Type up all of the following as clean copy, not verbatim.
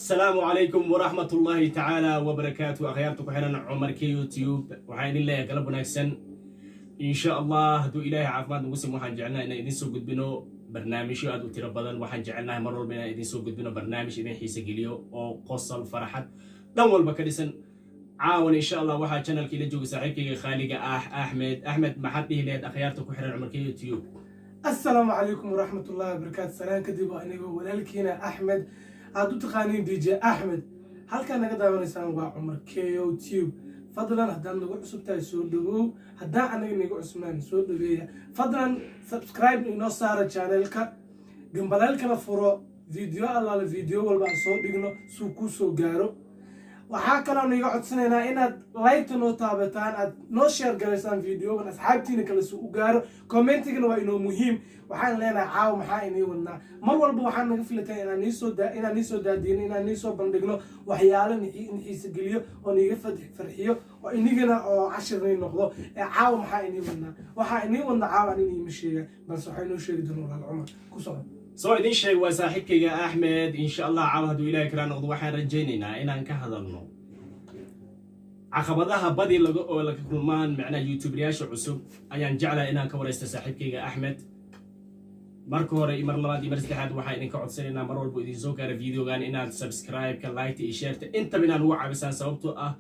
السلام عليكم ورحمة الله تعالى وبركاته. أخيارتك حنا عمر كي يوتيوب وحين الله قلب ونكسن إن شاء الله دو إلهي عافمات نقسم وحن جعلنا إن إذن سوق بنو برنامج يو أدو تربضن وحن جعلناه مرة بنا إذن سوق بنو برنامج إذن حيس جليو أو قصة الفرحة دول بكريسن عاون إن شاء الله وحن channel كي لجوج صاحبك خالق أحمد محبه ليد أخيارتك حنا عمر كي يوتيوب. السلام عليكم ورحمة الله وبركاته. سلام كدب أنا ولكن أحمد عدو تقانين دي جي أحمد هل كان نقدر ونسان عمر كي يوتيوب فضلا هدان نقول عصبتها سود دو هدان أنا نقول عثمان سود دو فضلا سبسكرايب إنه صار channelك جنبالك نفرو فيديو الله الفيديو والبعض صوت بيجنو سوكو سو جارو وحاكنا نيجا عدسنا إن لايك نو تابتان نو شير جالسان فيديو من أصحابتي نكلسوا وجارو كومنتي كانوا إنه مهم وحان لنا عاو محايني ونا مر والبو وحان نقفلتين إن نيسو دين إن نيسو بندقنا وحيالا نحيس جليو ونيجفد فرحيو وإنيجنا عشرين نقضو عاو محايني ونا عاو عني مشي بس وحينو شيء دون العمر كسر soo idin sheeg waa saaxiibkayga Axmed insha Allah caawadu ilaahay kara noqdo waxaan rajaynaynaa inaan ka hadalno caqabadaha badi laga kulmaan macna YouTubeyaasha cusub ayaan jeclahay inaan ka wareysto saaxiibkayga Axmed marka hore mar labaad iyo mar saddexaad waxaan idin ka codsanaynaa mar walba idin soo gaaro videogan inaad subscribe ka like iyo share inta binaan ugu caabisaan sababtoo ah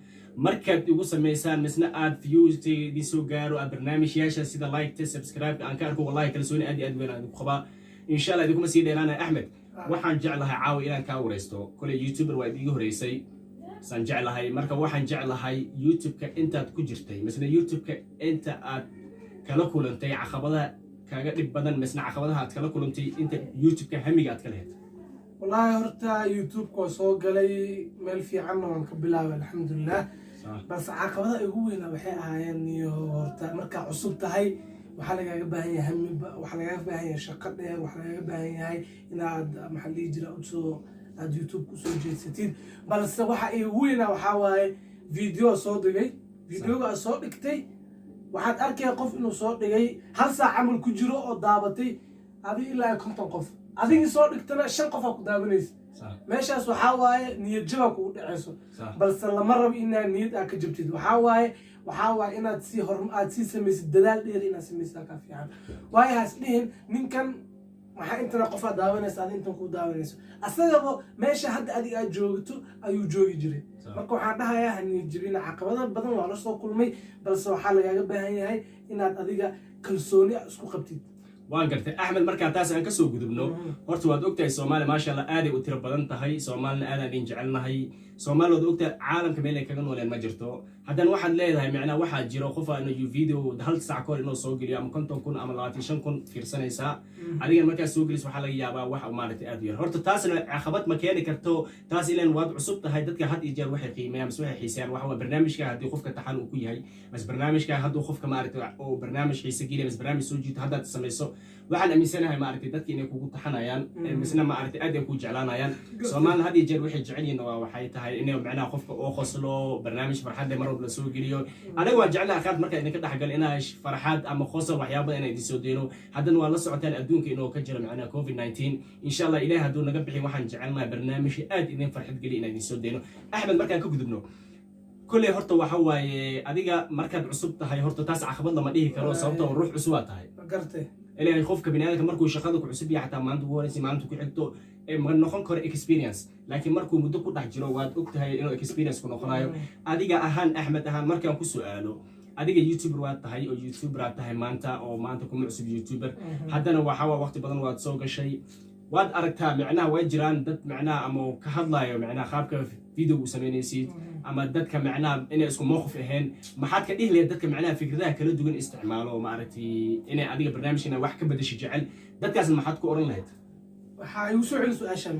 markaad igu sameysaan misna aad views idin soo gaaro barnaamijyaasha sida like subscribe aan ka arko wallahi kalsooni aad iyo aad weyn aan ku qabaa إن شاء الله إذا سيدي أنا أحمد وحن جعلها عاوي إلى كاوريستو كل يوتيوبر وايد هريسي سنجعلها مركب وحن جعلها يوتيوب كأنت تكجرتي مثلا يوتيوب كأنت كلاكول أنت عقبضها كقرب بدن مثلا عقبضها كلاكول أنت يوتيوب كهمي قاعد كلهت والله هرتا يوتيوب كوسوق لي مال في عنه ونقبلها الحمد لله بس عقبضها يقولنا بحيها يعني هرتا مركب عصبتها هاي waxaa lagaga baahan yahay hamiba waxaa lagaga baahan yahay shaqo dheer waxaa lagaga baahan yahay inaad maxalli jira aad YouTube ku soo jeesatid balse waxa ay weeyna waxa waaye video soo dhigay videoga soo dhigtay waxaad arkay qof inuu soo dhigay hal saac amal ku jiro oo daabatay adiga ilaa 50 qof adiga soo dhigtana 5 qof ku daabanaysa meeshaas waxa waaye niyad jaba ku dhacayso balse lama rabo inaad niyad ka jabtid waxaa inaad si samaysid dadaal dheer inaad samaysaa ka fiican waayo haslihin ninkan maxaa intana qof aad daawanaysa aad intan ku daawanayso asagaba meesha hadda adiga aad joogto ayuu joogi jiray marka waxaan dhahayaa haniyad jabina caqabado badan waa la soo kulmay balse waxaa lagaaga baahan yahay inaad adiga kalsooni isku qabtid waan gartay Axmed marka taas aan ka soo gudubno horta waad ogtahay Soomaaliya ma sha Allah aad ay u tiro badan tahay Soomaalina aad aan jecelnahay Soomaaliya waad ogtahay caalamka meel ay kaga nooleen ma jirto haddana waxaad leedahay macna waxa jiro qof aan video hal saac koor inuu soo geliyo ama 50,000 ama 25,000 fiirsanaysa adiga marka soo gelis waxa laga yaabaa wax maaragtay aad u yar horta taasna caqabad ma keeni karto taas ilaan waad cusub tahay dadka had iyo jeer waxay qiimeeyaan mas waxay xiisaan waxa barnaamijka hadii qofka taxan uu ku yahay mas barnaamijka haduu qofka maaragtay oo barnaamij xiisa geliyo mas barnaamij soo jiito hadda samayso waxaan aaminsanahay maaragtay dadka inay kugu taxanayaan misna maaragtay aad ay ku jeclaanayaan Soomaaliya had iyo jeer waxay jecel yihiin waxay tahay inay macnaha qofka oo qoslo barnaamij farxad mar walba soo geliyo aniga waan jeclahay qaad marka idinka dhaxgal inaa farxad ama qosol waxyaabo inay idin soo deeno haddana waa la socotaan adduunka inuu ka jiro macnaha COVID-19 insha Allah ilaahay haduu naga bixin waxaan jecelnahay barnaamij aad idin farxad geliyo inay idin soo deeno Axmed markaan ka gudubno kulli horta waxa waaye adiga markaad cusub tahay horta taas caqabad lama dhihi karo sababtoo ruux cusub aad tahay gartay ilaahay qofka bini'aadamka markuu shaqada ku cusub yahay xataa maanta ugu horeysa maanta ku xigto ma noqon karo experience laakiin markuu muddo ku dhex jiro waad ogtahay inuu experience ku noqonayo adiga ahaan Axmed ahaan markaan ku su'aalo adiga YouTuber waad tahay oo YouTuber aad tahay maanta kuma cusub YouTuber haddana waxa waqti badan waad soo gashay waad aragtaa macnaha way jiraan dad macnaha ama ka hadlayo macnaha qaabka video uu sameynaysid ama dadka macnaha inay isku mowqif ahayn maxaad ka dhihi lahayd dadka macnaha fikradaha kala duwan isticmaalo maaragtay inay adiga barnaamijkana wax ka bedesho jecel dadkaas maxaad ku oran lahayd waxa ay soo celin su'aashan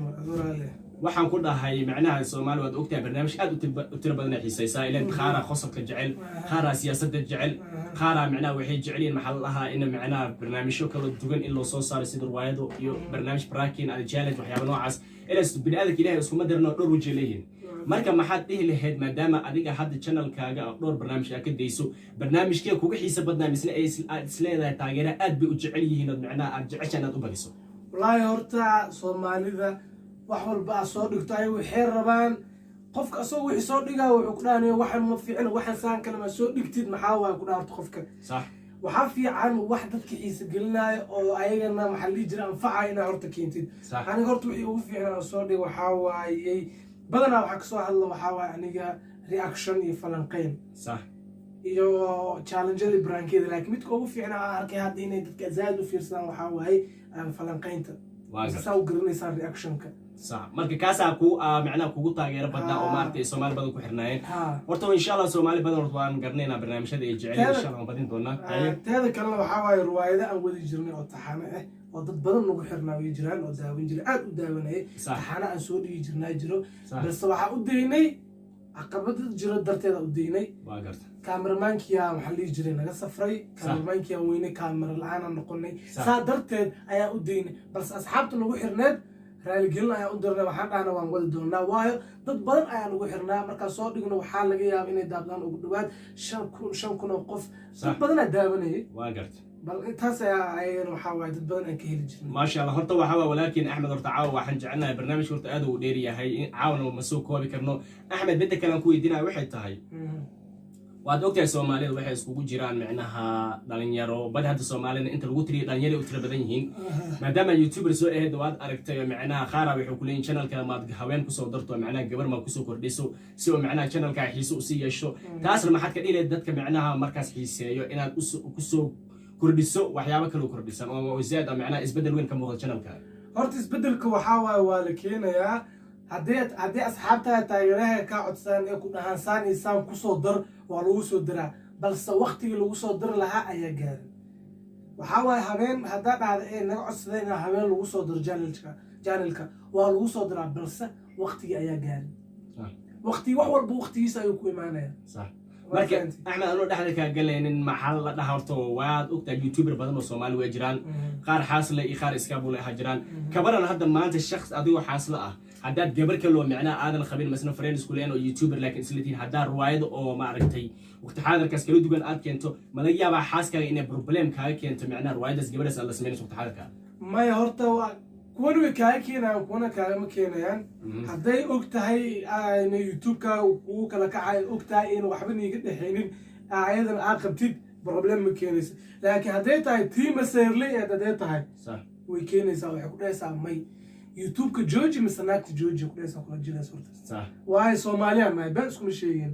waxaan ku dhahay macnaha Soomaaliya waad ogtahay barnaamij aad u tiro badan xiisaysa ilaa qaara qosolka jecel qaara siyaasadda jecel qaara macnaha waxay jecelin maxal lahaa in macnaha barnaamijyo kala duwan in loo soo saaro sida riwaayado iyo barnaamij brakin and challenge waxyaabo noocaas ilaa bini'aadamka ilaahay isku madarno dhowr waji leeyihiin marka maxaad dhihi lahayd maadaama adiga hadda channelkaaga dhowr barnaamij ka deyso barnaamijkee kuga xiisa badnaa misna ay isleedahay taageera aad bay u jecel yihiin macnaha aad jeceshaan aad u badiso wallahi horta Soomaalida wax walba soo dhigto ay waxay rabaan qofka asoo wixii soo dhigaa wuxuu ku dhaanayo waxaan ma fiicin waxaan saan kale ma soo dhigtid maxaa waa ku dhaarto qofka صح waxaa fiican wax dadka xiisa gelinaayo oo ayagana maxaa la jira anfacay inaa horta keentid aniga horta wixii ugu fiicnaa soo dhig waxaa waayey badanaa waxaa kasoo hadla waxaa waaye aniga reaction iyo falanqeyn صح iyo challenge-da brankeeda laakiin midka ugu fiicnaa aan arkay hadda inay dadka zaad u fiirsadaan waxaa waaye falanqeynta saa u garanaysaan reactionka صح marka kaasaa ku macnaha kugu taageero badnaa oo maartay Soomaali badan ku xirnaayeen horta insha Allah Soomaali badan horta waan garneynaa barnaamijyada ay jecel insha Allah badin doonaa teeda kale waxa waaye riwaayada aan wadi jirnay oo taxane ah oo dad badan nagu xirnaa way jiraan oo daawin jiray aad u daawanayay taxane aan soo dhigi jirnay jiro bas waxa u deynay caqabad jiro darteeda u deynay waa garta kaameramankiya waxa la jiray naga safray kaameramankiya weyne kaamera la'aan noqonay saa darteed ayaa u deynay bas asxaabta nagu xirneed raaligelin ayaa u dirnay waxaan dhahna waan wadi doonaa waayo dad badan ayaa nagu xirnaa markaa soo dhigno waxaa laga yaaba inay daabdaan ugu dhawaad 5,000 oo qof dad badan ayaa daawanayay waa garta bal intaas ayaa ayagana waxaa waaye dad badan aan ka heli jirnay maasha Allah horta waxaa waa walaakiin Axmed horta caawa waxaan jecelnahay barnaamijka horta aad u dheer yahay caawna ma soo koobi karno Axmed midda kale aan ku weydiinaa waxay tahay waad ogtahay Soomaalida waxay iskugu jiraan macnaha dhalinyaro bad hadda Soomaalida inta lagu tiriyo dhalinyaro u tira badan yihiin maadaama YouTuber soo ahayd waad aragtay macnaha qaar wuxuu ku leeyahay channel-ka maad haween ku soo darto macnaha gabar ma ku soo kordhiso si oo macnaha channel-ka xiiso u sii yeesho taasna maxad ka dhigay dadka macnaha markaas xiiseeyo inaad ku soo kordhiso waxyaabo kale oo kordhisan oo zaad macnaha isbedel weyn ka muuqdo channel-ka horta isbedelka waxaa waaye waa la keenayaa haddii asxaabta taageeraha ka codsan ee ku dhahaan saan iyo saan kusoo dar waa lagu soo diraa balse waqtigii lagu soo dir lahaa ayaa gaaray waxaa waaye habeen haddaa dhahda ee naga codsadeen habeen lagu soo diro channelka waa lagu soo diraa balse waqtigii ayaa gaaray waqti wax walba waqtigiisa ayuu ku imaanaya marka Axmed anoo dhaxda ka galaynin maxal la dhaharto waad ogtahay YouTuber badan oo Soomaali way jiraan qaar xaasle iyo qaar iskaabule ah jiraan kabaran hadda maanta shakhs adigo xaasle ah haddaad gabar kale oo macnaha aadan qabin masna friends ku leen oo YouTuber laakiin isla tiin haddaa riwaayado oo ma aragtay waqti xaadirkaas kala duwan aad keento ma laga yaabaa xaaskaaga inay problem kaaga keento macnaha riwaayadaas gabadhaas la sameeyay waqti xaadirka maya horta kuwan way kaaga keenayaan kuwana kaagama keenayaan hadday og tahay inay YouTube-ka uu kala kacay og tahay in waxba niiga dhexaynin ayadan aad qabtid problem ma keenaysa laakiin hadday tahay tiima seerle ee hadday tahay way keenaysaa waxay ku dhaysaa may YouTube-ka George misanaagta George ku dhaysaa kula jilaas horta waayo Soomaaliya ma baan isku sheegeen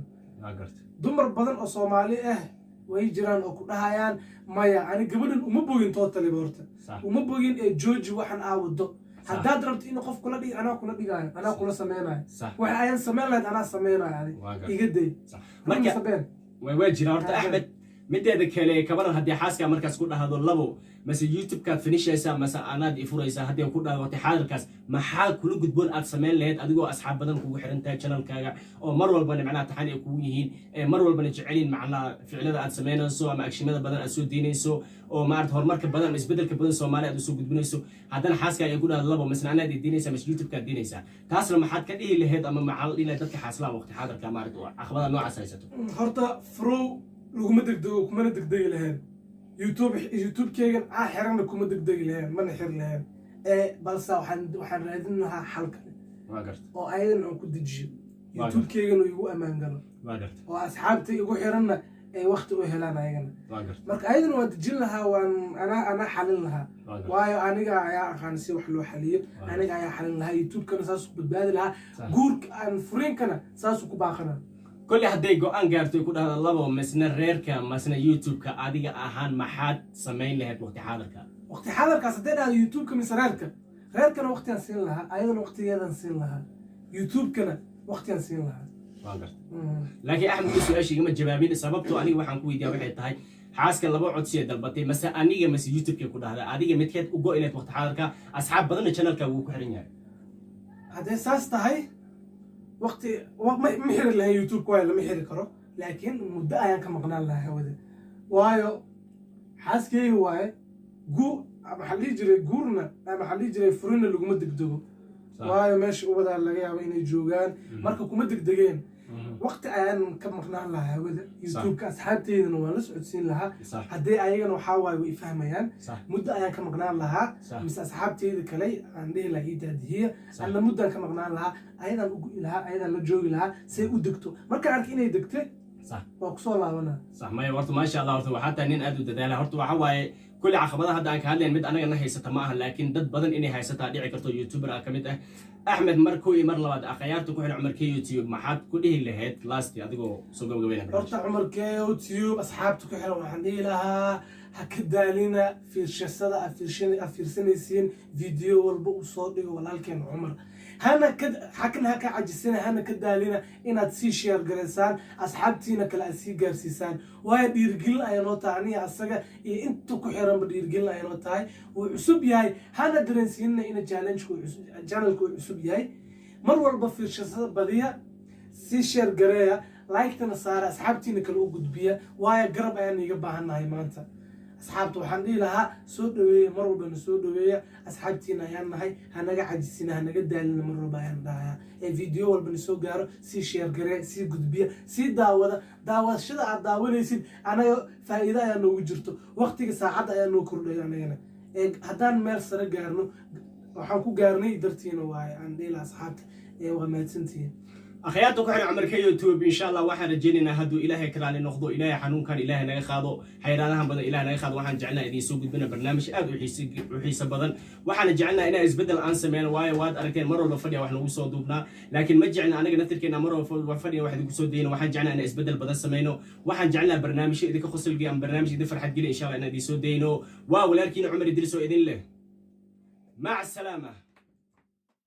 dumar badan oo Soomaali ah way jiraan oo ku dhahayaan maya ani gabadhan uma bogin totally horta uma bogin ee George waxan aawado haddaad rabto in qof kula dhig anaa kula dhigayo anaa kula sameeynayo waxa ayaan sameyn lahayd anaa sameeynayo iga day marka way jiraan horta Axmed mideeda kale kabaran haddii xaaska markaas ku dhahdo labo mase YouTube-ka finishaysa mase anaad ifuraysa haddii ku dhahdo waqti xaadirkaas maxaa kula gudboon aad sameyn lahayd adigoo asxaab badan kugu xiran tahay channel-kaaga oo mar walba macnaha taxan ay kugu yihiin mar walba jecelin macnaha ficilada aad sameynayso ama akshimada badan aad soo diinayso oo maarta horumarka badan isbedelka badan Soomaaliya aad soo gudbinayso haddana xaaska ay ku dhahdo labo mase anaad diinaysa mase YouTube-ka diinaysa taasna maxaad ka dhihi lahayd ama maxaa ilaa dadka xaaslaa waqti xaadirka maarta caqabada noocaas haysato horta frow laguma degdego kumana degdegi lahayn YouTube-keygan xirana kuma degdegi lahayn mana xir lahayn balse waxaan raadin lahaa xal kale oo ayadan aan ku dejiyo YouTube-keygan oo igu ammaan galo oo asxaabta igu xiranna ay waqti u helaan ayagana marka ayadan waan dejin lahaa waan anaa xalin lahaa waayo aniga ayaa aqaan si wax loo xaliyo aniga ayaa xalin lahaa YouTube-kana saasuu ku badbaadi lahaa guurka aan furiinkana saasuu ku baaqana كل هدي جو أنجرت يكون هذا اللبو مسنا ريرك مسنا يوتيوب كأديك أهان محد سمين له وقت حاضرك وقت حاضرك صدقنا يوتيوب كمسنا ريرك أنا وقت نسين لها أيضا وقت يلا نسين لها يوتيوب كنا وقت نسين لها لكن أحمد يسوي أشي يوم الجبابين سببته أني وحن كوي ديابي حتى حاسك اللبو عد سيد البطي مسا أنيجا مس يوتيوب كيكون هذا أديك متكت وجو إلى وقت حاضرك أصحاب بدنا channel كوكو حرينيا هذا أساس تهاي وقت محر لها يوتيوب كويس لما يحرك كرو لكن مدة أيام كم قناة لها هذا وايو حاسكي واي جو محلي جري جورنا محلي جري فرنا اللي قمت دقدقو waayo meesha u wadaa laga yaabo inay joogaan marka kuma degdegeen waqti ayaan ka maqnaan lahaa hawada youtube-ka asxaabteydana waan la socodsiin lahaa haddii ayagana waxaa waaye way fahmayaan muddo ayaan ka maqnaan lahaa mise asxaabteyda kale aan dhihi lahaa ii daadihiya anna muddaan ka maqnaan lahaa ayadaan u go'i lahaa ayadaan la joogi lahaa say u degto markaan arki inay degte waa kusoo laabanaa صح ما يورط ما شاء الله ورط وحتى نين أدو ددالة ورط وحواي كل عقبات هذا أنك هذا مد أنا نهيسة معها لكن ضد بدن إني هيسة دي عكرتو يوتيوبر أكمده أحمد مركوي مر لبعض أخيارته كل عمر كي يوتيوب ما حد كله اللي هيت لاست يعطيكوا سوق قبيلة ورط عمر كي يوتيوب أصحابته كحلو عندي لها هكذا لنا في الشاشة في سنين فيديو والبؤ صوتي ولكن عمر هنا كد حكنا هكا عجسنا هنا كده لنا إن تسي شير جرسان أصحابتينا كلا أسي جرسيسان وهاي ديرجل أي نوت عني أصلا أنتو كحرام بديرجل أي نوت هاي وعسب ياي هنا درنسينا إن جانل كو عسب ياي مرور بفير شخص بديها سي شير جريا لايك تنصار أصحابتينا كلا وجود بيا وهاي قرب يعني يجبهنا هاي مانتا أصحابته وحندي لها سودوية مرة بين سودوية أصحابتنا يعني هاي هنجا عجزنا هنجا دالنا مرة بين ده الفيديو والبنسو جارو سي شير جري سي قدبية سي داوة شدا داوة يصير أنا فائدة يعني وجرته وقتي ساعات يعني كرد يعني هنا هدان مارس رجعنا وحنكو جارني درتينا وهاي عندي لأصحابتي وما تنتين أخياتك إحنا عمر كي يوتيوب إن شاء الله واحد رجينا هدو إلهي كراني نخضو إلهي حنون كان إلهي نيخاضو حيرانهم بدن إلهي نيخاضو وحن جعلنا إذن سوق بنا برنامج أدو وحيس بدن وحن جعلنا إنا إزبدل أنسمين واي واد أركين مرة وفديا وحن وصو دوبنا لكن ما جعلنا أنا نثر كنا مرة وفديا واحد وصو دين وحن جعلنا إنا إزبدل بدن سمينو وحن جعلنا برنامج إذا كخص القيام برنامج إذا فرحت قلي إن شاء الله إنا دي سو دينو ولكن عمر يدرسوا إذن له مع السلامة.